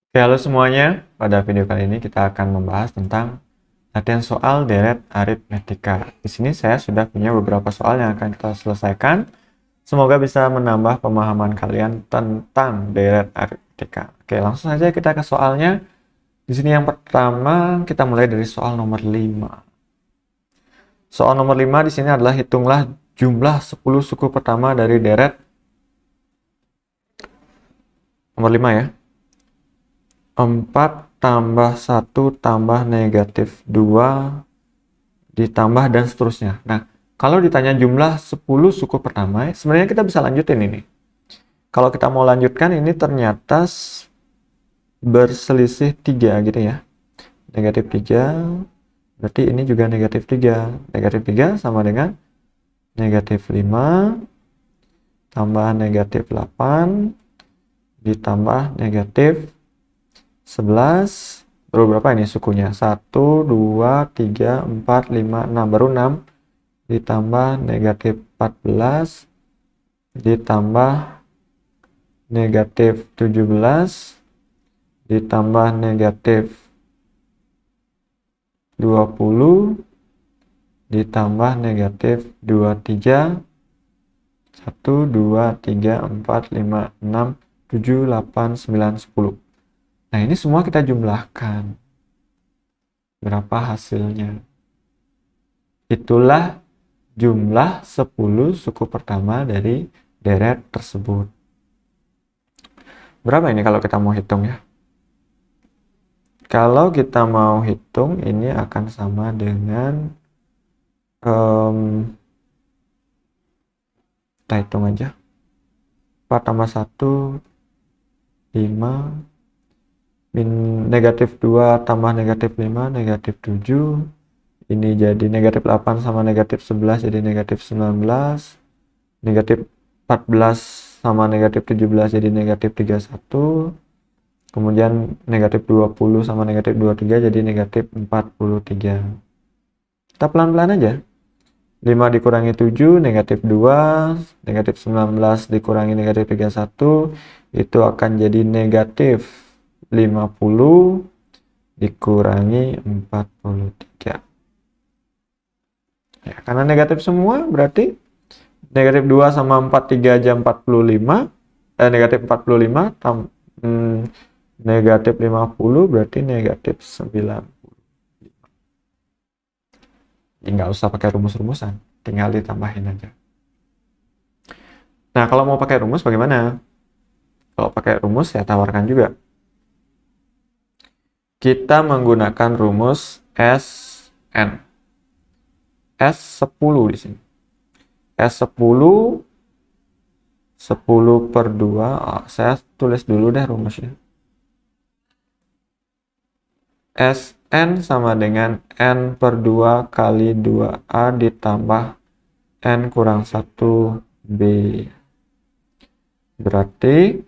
Oke, halo semuanya. Pada video kali ini kita akan membahas tentang latihan soal deret aritmetika. Di sini saya sudah punya beberapa soal yang akan kita selesaikan. Semoga bisa menambah pemahaman kalian tentang deret aritmetika. Oke, langsung saja kita ke soalnya. Di sini yang pertama kita mulai dari soal nomor 5. Soal nomor 5 di sini adalah hitunglah jumlah 10 suku pertama dari deret nomor 5 ya. 4 tambah 1 tambah negatif 2 ditambah dan seterusnya. Nah, kalau ditanya jumlah 10 suku pertama, sebenarnya kita bisa lanjutin ini. Kalau kita mau lanjutkan, ini ternyata berselisih 3 gitu ya. Negatif 3, berarti ini juga negatif 3. Negatif 3 sama dengan negatif 5 tambah negatif 8 ditambah negatif 11, baru berapa ini sukunya? 1, 2, 3, 4, 5, 6, baru 6 ditambah negatif 14 ditambah negatif 17 ditambah negatif 20 ditambah negatif 23, 1, 2, 3, 4, 5, 6, 7, 8, 9, 10. Nah, ini semua kita jumlahkan. Berapa hasilnya? Itulah jumlah 10 suku pertama dari deret tersebut. Berapa ini kalau kita mau hitung ya? Kalau kita mau hitung, ini akan sama dengan kita hitung aja. 4 tambah 1, 5. Negatif 2 tambah negatif 5, negatif 7. Ini jadi negatif 8 sama negatif 11 jadi negatif 19. Negatif 14 sama negatif 17 jadi negatif 31. Kemudian negatif 20 sama negatif 23 jadi negatif 43. Kita pelan-pelan aja. 5 dikurangi 7, negatif 2. Negatif 19 dikurangi negatif 31. Itu akan jadi negatif 50 dikurangi 43. Ya, karena negatif semua berarti negatif 2 sama 4, 3 aja 45. Negatif 45 negatif 50 berarti negatif 90. Jadi nggak usah pakai rumus-rumusan, tinggal ditambahin aja. Nah, kalau mau pakai rumus bagaimana? Kalau pakai rumus ya tawarkan juga. Kita menggunakan rumus SN. S10 di sini. S10 10 per 2. Saya tulis dulu deh rumusnya. Sn sama dengan N per 2 kali 2A ditambah N kurang 1B. Berarti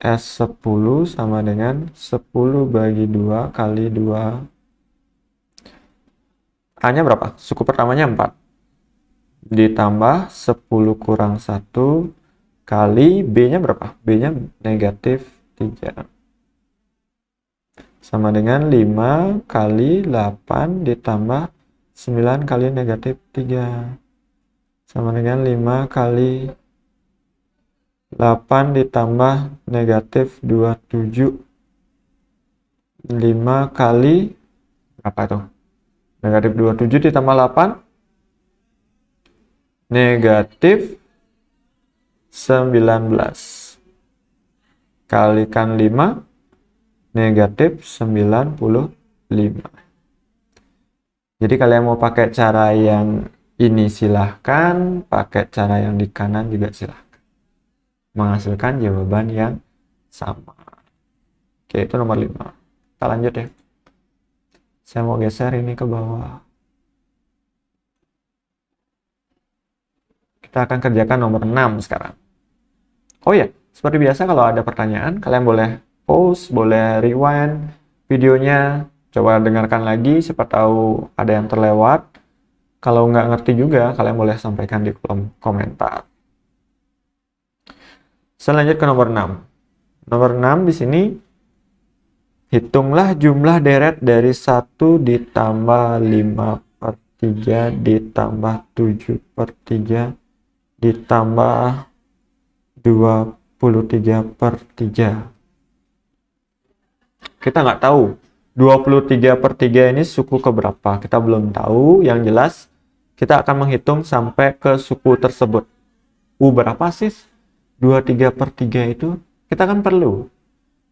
S10 sama dengan 10 bagi 2 kali 2. A-nya berapa? Suku pertamanya 4. Ditambah 10 kurang 1 kali B-nya berapa? B-nya negatif 3. Sama dengan 5 kali 8 ditambah 9 kali negatif 3. Sama dengan 5 kali 8 ditambah negatif 27. 5 kali berapa tuh? Negatif 27 ditambah 8 negatif 19 kalikan 5 negatif 95. Jadi kalian mau pakai cara yang ini silahkan, pakai cara yang di kanan juga silahkan. Menghasilkan jawaban yang sama. Oke, itu nomor 5. Kita lanjut ya. Saya mau geser ini ke bawah. Kita akan kerjakan nomor 6 sekarang. Oh ya, seperti biasa kalau ada pertanyaan, kalian boleh pause, boleh rewind videonya, coba dengarkan lagi, siapa tahu ada yang terlewat. Kalau nggak ngerti juga, kalian boleh sampaikan di kolom komentar. Selanjut ke nomor 6. Nomor 6 di sini, hitunglah jumlah deret dari 1 ditambah 5/3 ditambah 7/3 ditambah 23/3. Kita nggak tahu 23/3 ini suku keberapa. Kita belum tahu. Yang jelas, kita akan menghitung sampai ke suku tersebut. Berapa sih 23/3 itu? Kita kan perlu.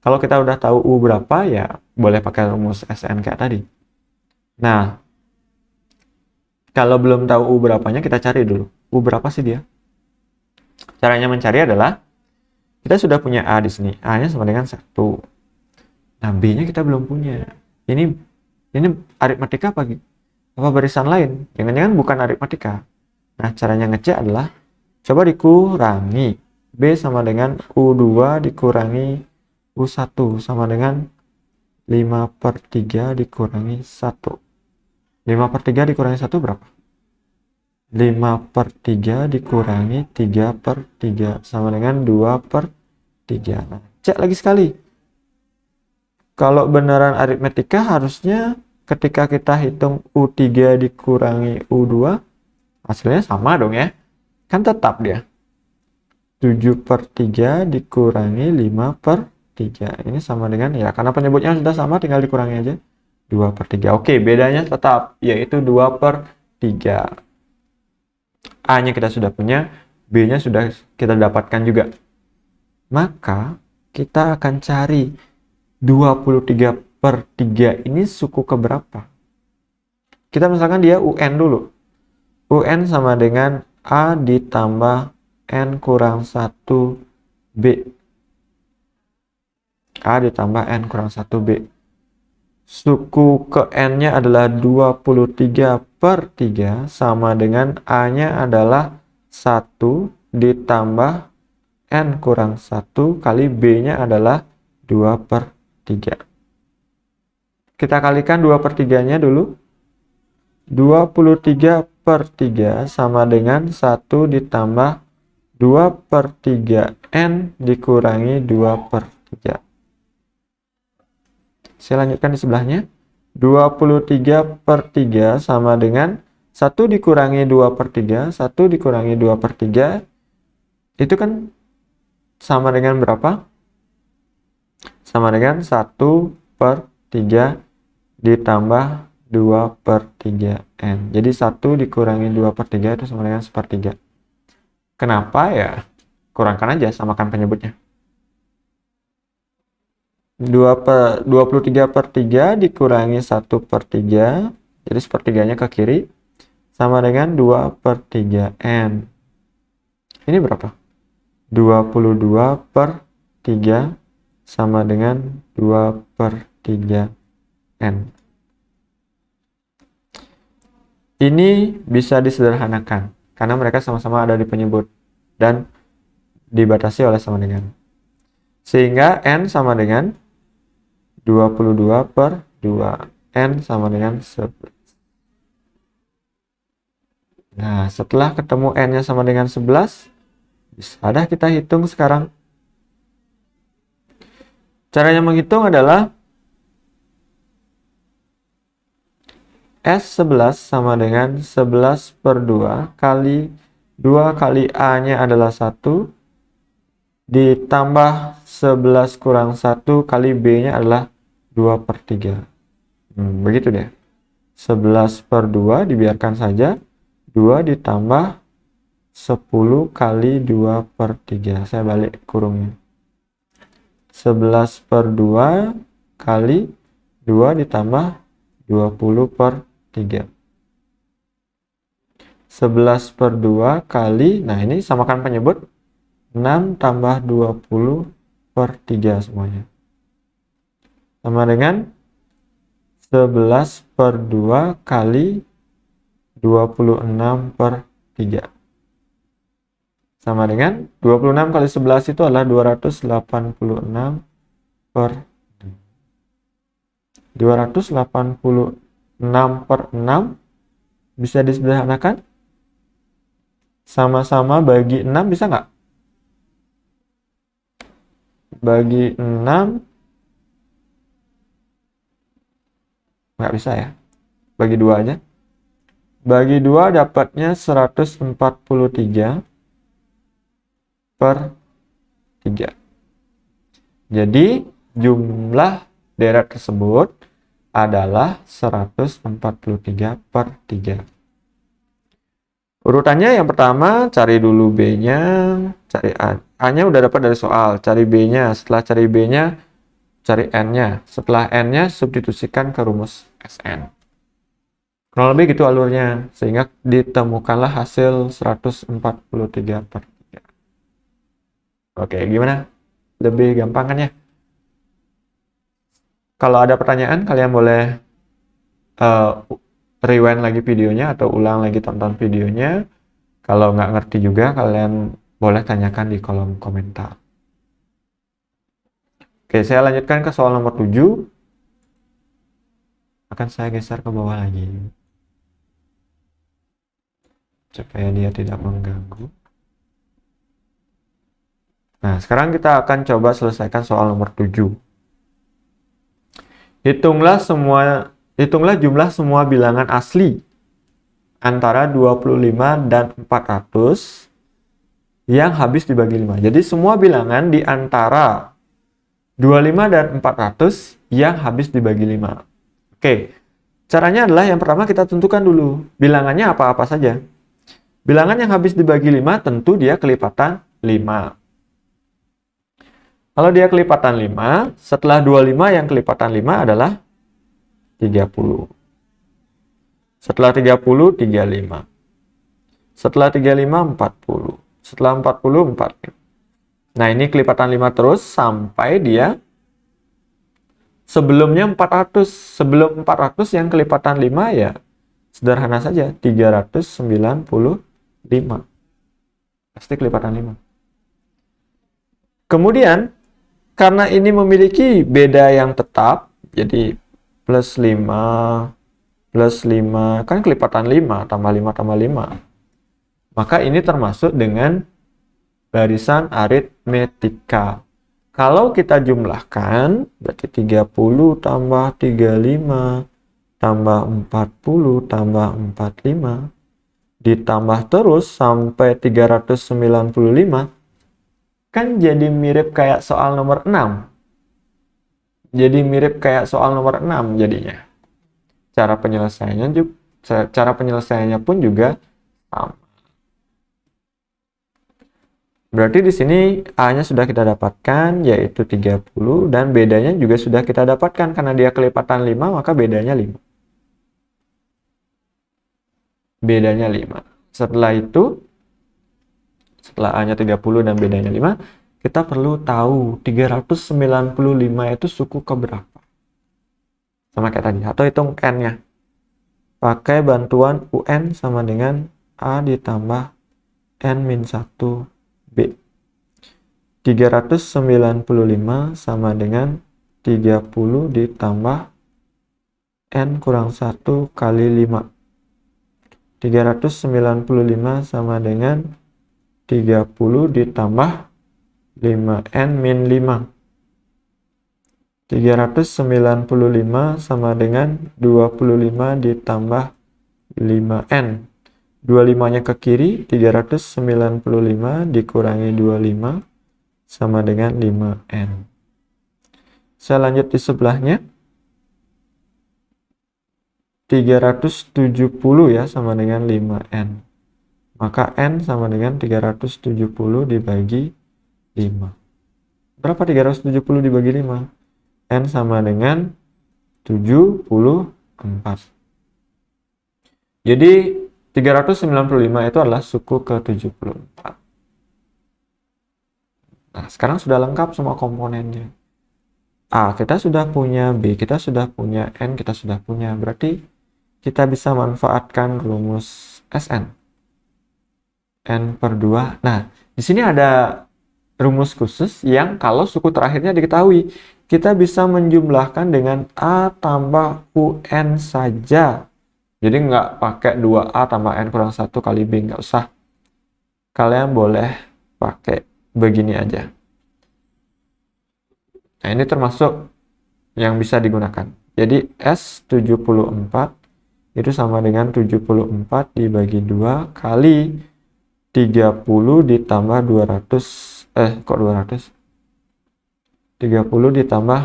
Kalau kita udah tahu berapa, ya boleh pakai rumus SN kayak tadi. Nah, kalau belum tahu berapanya, kita cari dulu. Berapa sih dia? Caranya mencari adalah, kita sudah punya A di sini. A-nya sama dengan 1. Nah, B-nya kita belum punya. Ini aritmatika apa barisan lain? Jangan-jangan bukan aritmatika. Nah, caranya ngecek adalah, coba dikurangi. B sama dengan U2 dikurangi U1 sama dengan 5/3 dikurangi 1. 5/3 dikurangi 1 berapa? 5/3 dikurangi 3/3 sama dengan 2/3. Nah, cek lagi sekali. Kalau beneran aritmetika, harusnya ketika kita hitung U3 dikurangi U2, hasilnya sama dong ya. Kan tetap dia. 7/3 dikurangi 5/3. Ini sama dengan, ya karena penyebutnya sudah sama, tinggal dikurangi aja. 2/3. Oke, bedanya tetap, yaitu 2/3. A-nya kita sudah punya, B-nya sudah kita dapatkan juga. Maka, kita akan cari 23/3 ini suku keberapa? Kita misalkan dia UN dulu. UN sama dengan A ditambah N kurang 1 B. A ditambah N kurang 1 B. Suku ke N-nya adalah 23/3 sama dengan A-nya adalah 1 ditambah N kurang 1 kali B-nya adalah 2/3. Kita kalikan 2/3-nya dulu. 23/3 sama dengan 1 ditambah 2/3 N dikurangi 2/3. Saya lanjutkan di sebelahnya. 23/3 sama dengan 1 dikurangi 2/3. 1 dikurangi 2/3. Itu kan sama dengan berapa? Sama dengan 1/3 ditambah 2/3 N. Jadi 1 dikurangi 2/3 itu sama dengan 1/3. Kenapa ya? Kurangkan aja, samakan penyebutnya. 23/3 dikurangi 1/3, jadi 1/3-nya ke kiri, sama dengan 2/3 N. Ini berapa? 22/3 sama dengan 2/3 N. Ini bisa disederhanakan, karena mereka sama-sama ada di penyebut, dan dibatasi oleh sama dengan. Sehingga N sama dengan 22/2. N sama dengan 11. Nah, setelah ketemu N-nya sama dengan 11, bisa dah kita hitung sekarang. Caranya menghitung adalah S11 sama dengan 11/2 kali 2 kali A-nya adalah 1, ditambah 11 kurang 1 kali B-nya adalah 2/3. Begitu deh. 11/2 dibiarkan saja. 2 ditambah 10 kali 2/3. Saya balik kurungnya. 11/2 kali 2 ditambah 20/3. 11/2 kali, nah ini samakan penyebut, 6 tambah 20/3 semuanya. Sama dengan 11/2 kali 26/3. Sama dengan 26 kali 11 itu adalah 286 per 286 per 6 Bisa disederhanakan? Sama-sama bagi 6 bisa nggak? Bagi 6 nggak bisa ya. Bagi 2 aja. Bagi 2 dapatnya 143 per 3. Jadi jumlah deret tersebut adalah 143 per 3. Urutannya yang pertama cari dulu B-nya, cari A. A-nya udah dapat dari soal, cari B-nya. Setelah cari B-nya, cari N-nya. Setelah N-nya substitusikan ke rumus Sn. Kurang lebih gitu alurnya, sehingga ditemukanlah hasil 143 per 3. Oke, gimana? Lebih gampang kan ya? Kalau ada pertanyaan, kalian boleh rewind lagi videonya atau ulang lagi tonton videonya. Kalau nggak ngerti juga, kalian boleh tanyakan di kolom komentar. Oke, saya lanjutkan ke soal nomor 7. Akan saya geser ke bawah lagi, supaya dia tidak mengganggu. Nah, sekarang kita akan coba selesaikan soal nomor 7. Hitunglah jumlah semua bilangan asli antara 25 dan 400 yang habis dibagi 5. Jadi semua bilangan di antara 25 dan 400 yang habis dibagi 5. Oke, caranya adalah yang pertama kita tentukan dulu bilangannya apa-apa saja. Bilangan yang habis dibagi 5 tentu dia kelipatan 5. Kalau dia kelipatan 5, setelah 25 yang kelipatan 5 adalah 30. Setelah 30, 35. Setelah 35, 40. Setelah 40, 45. Nah, ini kelipatan 5 terus sampai dia sebelumnya 400. Sebelum 400 yang kelipatan 5 ya sederhana saja, 395. Pasti kelipatan 5. Kemudian, karena ini memiliki beda yang tetap, jadi plus 5, plus 5, kan kelipatan 5, tambah 5, tambah 5. Maka ini termasuk dengan barisan aritmetika. Kalau kita jumlahkan, berarti 30 tambah 35, tambah 40, tambah 45, ditambah terus sampai 395, kan jadi mirip kayak soal nomor 6. Jadi mirip kayak soal nomor 6 jadinya. Cara penyelesaiannya pun juga sama. Berarti di sini A-nya sudah kita dapatkan, yaitu 30, dan bedanya juga sudah kita dapatkan. Karena dia kelipatan 5, maka bedanya 5. Bedanya 5. Setelah itu, setelah A-nya 30 dan bedanya 5, kita perlu tahu 395 itu suku keberapa. Sama kayak tadi, atau hitung N-nya. Pakai bantuan UN sama dengan A ditambah N-1 B. 395 sama dengan 30 ditambah N kurang 1 kali 5. 395 sama dengan 30 ditambah 5N min 5. 395 sama dengan 25 ditambah 5N. 25-nya ke kiri, 395 dikurangi 25 sama dengan 5N. Saya lanjut di sebelahnya. 370 ya sama dengan 5N. Maka N sama dengan 370 dibagi 5. Berapa 370 dibagi 5? N sama dengan 74. Jadi 395 itu adalah suku ke-74. Nah, sekarang sudah lengkap semua komponennya. A kita sudah punya, B kita sudah punya, N kita sudah punya. Berarti kita bisa manfaatkan rumus Sn. N per 2. Nah, di sini ada rumus khusus yang kalau suku terakhirnya diketahui, kita bisa menjumlahkan dengan A tambah UN saja Jadi nggak pakai 2A tambah N kurang 1 kali B, nggak usah. Kalian boleh pakai begini aja. Nah, ini termasuk yang bisa digunakan. Jadi S74 itu sama dengan 74 dibagi 2 kali 30 ditambah 200, kok 200? 30 ditambah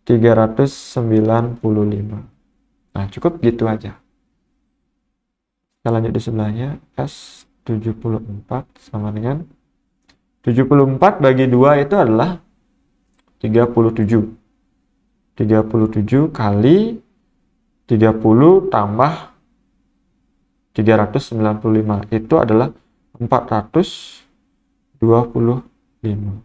395. Nah, cukup gitu aja. Kita lanjut di sebelahnya. S74 sama dengan 74 bagi 2 itu adalah 37. 37 kali 30 tambah 395 itu adalah 425.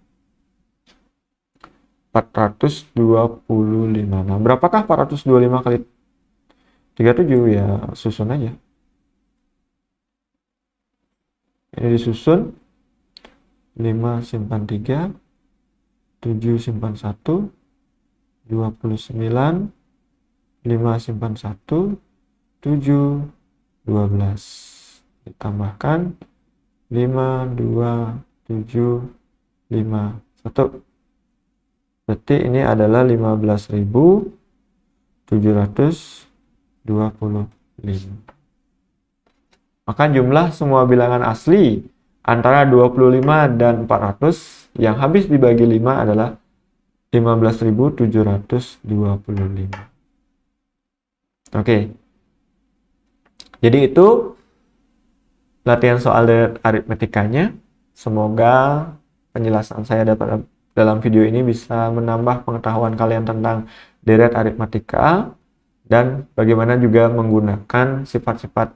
425. Nah, berapakah 425 kali 37? Ya, susun aja. Ini disusun 5 simpan 3, 7 simpan 1, 29, 5 simpan 1, 7, 12. Ditambahkan 5, 2, 7, 5, 1. Berarti ini adalah 15.725. Maka jumlah semua bilangan asli antara 25 dan 400 yang habis dibagi 5 adalah 15.725. Oke. Jadi itu latihan soal deret aritmetikanya. Semoga penjelasan saya dalam video ini bisa menambah pengetahuan kalian tentang deret aritmetika dan bagaimana juga menggunakan sifat-sifat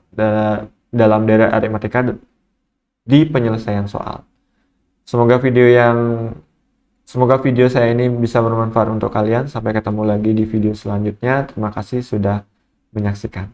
dalam deret aritmetika di penyelesaian soal. Semoga video saya ini bisa bermanfaat untuk kalian. Sampai ketemu lagi di video selanjutnya. Terima kasih sudah menyaksikan.